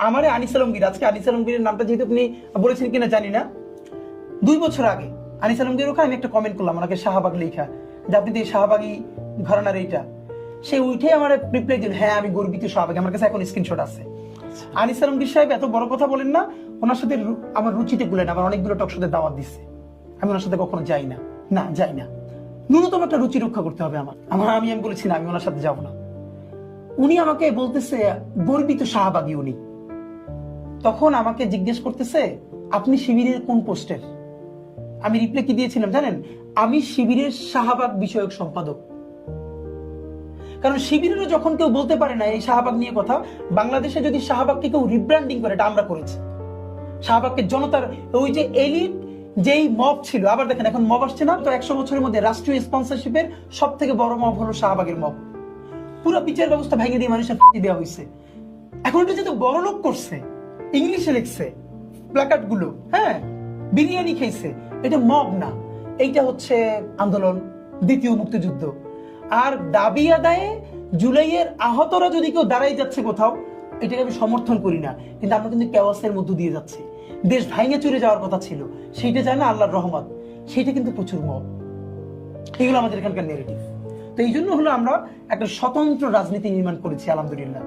আমারে আনিস আলমগীর, আজকে আনিস আলমগীরের নামটা যেহেতু আপনি বলেছেন কিনা জানি না, 2 বছর আগে আনিস আলমগীর ওখানে আমি একটা কমেন্ট করলাম, ওনাকে শাহবাগ লেখা, যে আপনি তো এই শাহবাগী ঘরানার এইটা। সে উঠে আমার রিপ্লাই দিল, হ্যাঁ আমি গর্বিত শাহবাগী, আমার কাছে এখন স্ক্রিনশট আছে। আনিস আলমগীর সাহেব এত বড় কথা বলেন না, ওনার সাথে আমার রুচিতে গুলেন, আমার অনেকগুলো টক সাথে দাওয়াত দিচ্ছে, আমি ওনার সাথে কখনো যাই না, না যাই না। ন্যূনতম একটা রুচি রক্ষা করতে হবে আমি বলেছি না, আমি ওনার সাথে যাবো না। উনি আমাকে বলতেছে গর্বিত শাহবাগী উনি। তখন আমাকে জিজ্ঞেস করতেছে আপনি শিবিরের কোন পোস্টের? আমি রিপ্লাই কি দিয়েছিলাম জানেন? আমি শিবিরের শাহবাগ বিষয়ক সম্পাদক। কারণ শিবিরেরও যখন কেউ বলতে পারে না এই শাহবাগ নিয়ে কথা, বাংলাদেশে যদি শাহবাগকে কেউ রিব্র্যান্ডিং করে, এটা আমরা করেছি। শাহবাগকে জনতার ওই যে এলিট যেই মব ছিল, আবার দেখেন এখন মব আসছে না তো, 100 বছরের মধ্যে রাষ্ট্রীয় স্পন্সরশিপের সব থেকে বড় মব হলো শাহবাগের মব। পুরো বিচার ব্যবস্থা ভেঙে দিয়ে মানুষের দেওয়া হয়েছে। এখন এটা যেহেতু বড় লোক করছে, ইংলিশে লিখছে প্ল্যাকার্ড গুলো, হ্যাঁ বিরিয়ানি খেয়েছে, এটা মব না, এইটা হচ্ছে আন্দোলন, দ্বিতীয় মুক্তিযুদ্ধ। আর দাবি আদায়ে জুলাইয়ের আহতরা যদি কেউ দাঁড়াই যাচ্ছে কোথাও, এটাকে আমি সমর্থন করি না, কিন্তু আমরা কিন্তু কেওয়াসের মধ্য দিয়ে যাচ্ছি। দেশ ভাঙে চুরে যাওয়ার কথা ছিল, সেইটা যায় না আল্লাহর রহমত, সেইটা কিন্তু প্রচুর মব। এগুলো আমাদের এখানকার নেগেটিভ। তো এই জন্য হলো আমরা একটা স্বতন্ত্র রাজনীতি নির্মাণ করেছি আলহামদুলিল্লাহ।